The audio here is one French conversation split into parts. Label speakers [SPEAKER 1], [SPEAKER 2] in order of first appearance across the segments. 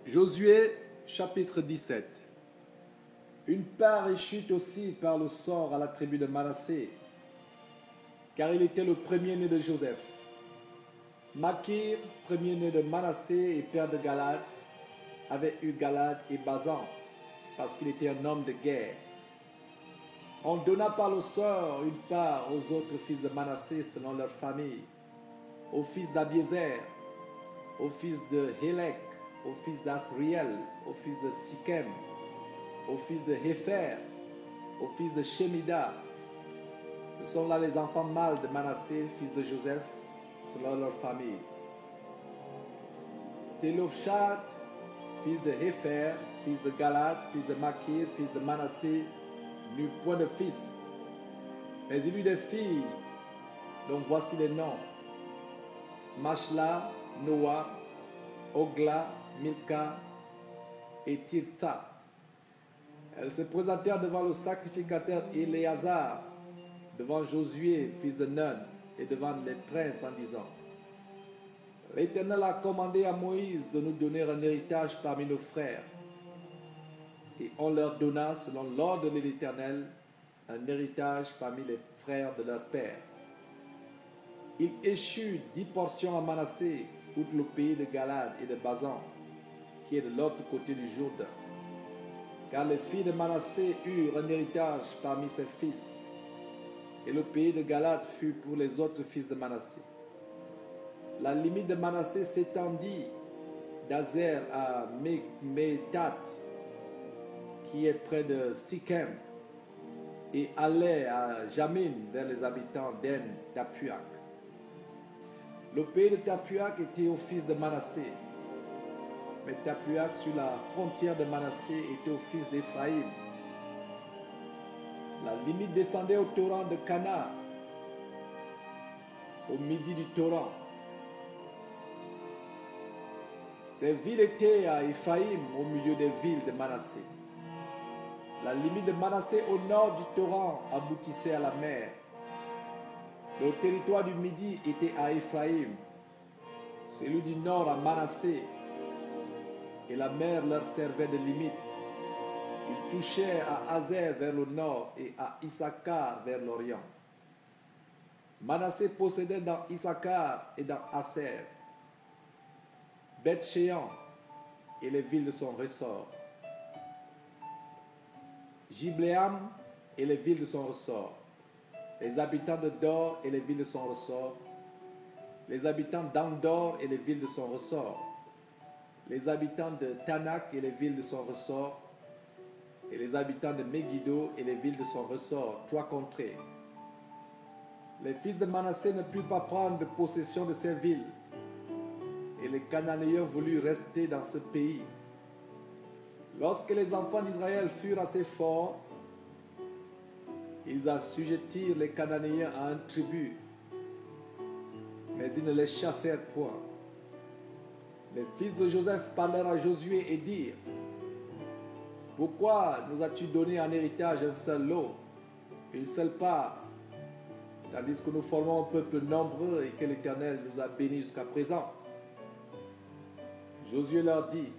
[SPEAKER 1] Josué chapitre 17. Une part échut aussi par le sort à la tribu de Manassé, car il était le premier-né de Joseph. Makir, premier-né de Manassé et père de Galad, avait eu Galad et Bazan, parce qu'il était un homme de guerre. On donna par le sort une part aux autres fils de Manassé selon leur famille, aux fils d'Abiézer, aux fils de Hélek, aux fils d'Asriel, aux fils de Sichem, aux fils de Hépher, aux fils de Shemida. Ce sont là les enfants mâles de Manassé, fils de Joseph, selon leur famille. Télopchat, fils de Hépher, fils de Galad, fils de Makir, fils de Manassé, n'eut point de fils, mais il eut des filles, dont voici les noms: Machla, Noah, Ogla, Milka et Tirtha. Elles se présentèrent devant le sacrificateur Éléazar, devant Josué, fils de Nun, et devant les princes en disant: L'Éternel a commandé à Moïse de nous donner un héritage parmi nos frères. Et on leur donna, selon l'ordre de l'Éternel, un héritage parmi les frères de leur père. Il échut 10 portions à Manassé, outre le pays de Galad et de Bazan, qui est de l'autre côté du Jourdain. Car les filles de Manassé eurent un héritage parmi ses fils, et le pays de Galad fut pour les autres fils de Manassé. La limite de Manassé s'étendit d'Azer à Métat, qui est près de Sichem, et allait à Jamin vers les habitants d'En Tapuak. Le pays de Tapuak était au fils de Manassé, mais Tapuak sur la frontière de Manassé était au fils d'Éphraïm. La limite descendait au torrent de Cana, au midi du torrent. Ces villes étaient à Éphraïm, au milieu des villes de Manassé. La limite de Manassé au nord du torrent aboutissait à la mer. Le territoire du midi était à Éphraïm, celui du nord à Manassé, et la mer leur servait de limite. Ils touchaient à Azer vers le nord et à Issachar vers l'orient. Manassé possédait dans Issachar et dans Aser Beth-Shean et les villes de son ressort, Gibléam et les villes de son ressort, les habitants de Dor et les villes de son ressort, les habitants d'Andor et les villes de son ressort, les habitants de Tanak et les villes de son ressort, et les habitants de Megiddo et les villes de son ressort, 3 contrées. Les fils de Manassé ne purent pas prendre possession de ces villes, et les Cananéens voulurent rester dans ce pays. Lorsque les enfants d'Israël furent assez forts, ils assujettirent les Cananéens à un tribut, mais ils ne les chassèrent point. Les fils de Joseph parlèrent à Josué et dirent: Pourquoi nous as-tu donné en héritage un seul lot, une seule part, tandis que nous formons un peuple nombreux et que l'Éternel nous a bénis jusqu'à présent? Josué leur dit: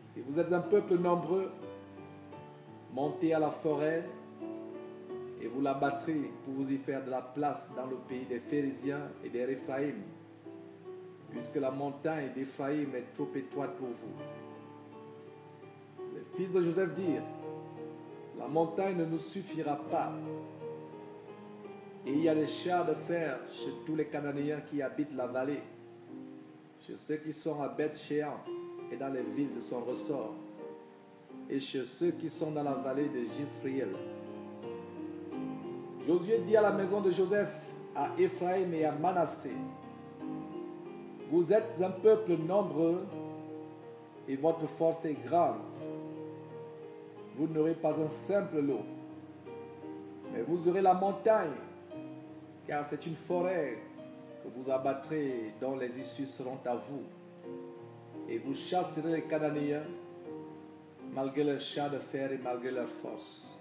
[SPEAKER 1] Si vous êtes un peuple nombreux, montez à la forêt et vous la battrez pour vous y faire de la place dans le pays des Phérésiens et des Réphaïm, puisque la montagne d'Éphraïm est trop étroite pour vous. Les fils de Joseph dirent: La montagne ne nous suffira pas, et il y a des chars de fer chez tous les Cananéens qui habitent la vallée, chez ceux qui sont à Beth-Shean et dans les villes de son ressort, et chez ceux qui sont dans la vallée de Jisriel. Josué dit à la maison de Joseph, à Éphraïm et à Manassé: Vous êtes un peuple nombreux et votre force est grande. Vous n'aurez pas un simple lot, mais vous aurez la montagne, car c'est une forêt que vous abattrez, dont les issues seront à vous. Et vous chasserez les Cananéens, malgré leurs chars de fer et malgré leur force.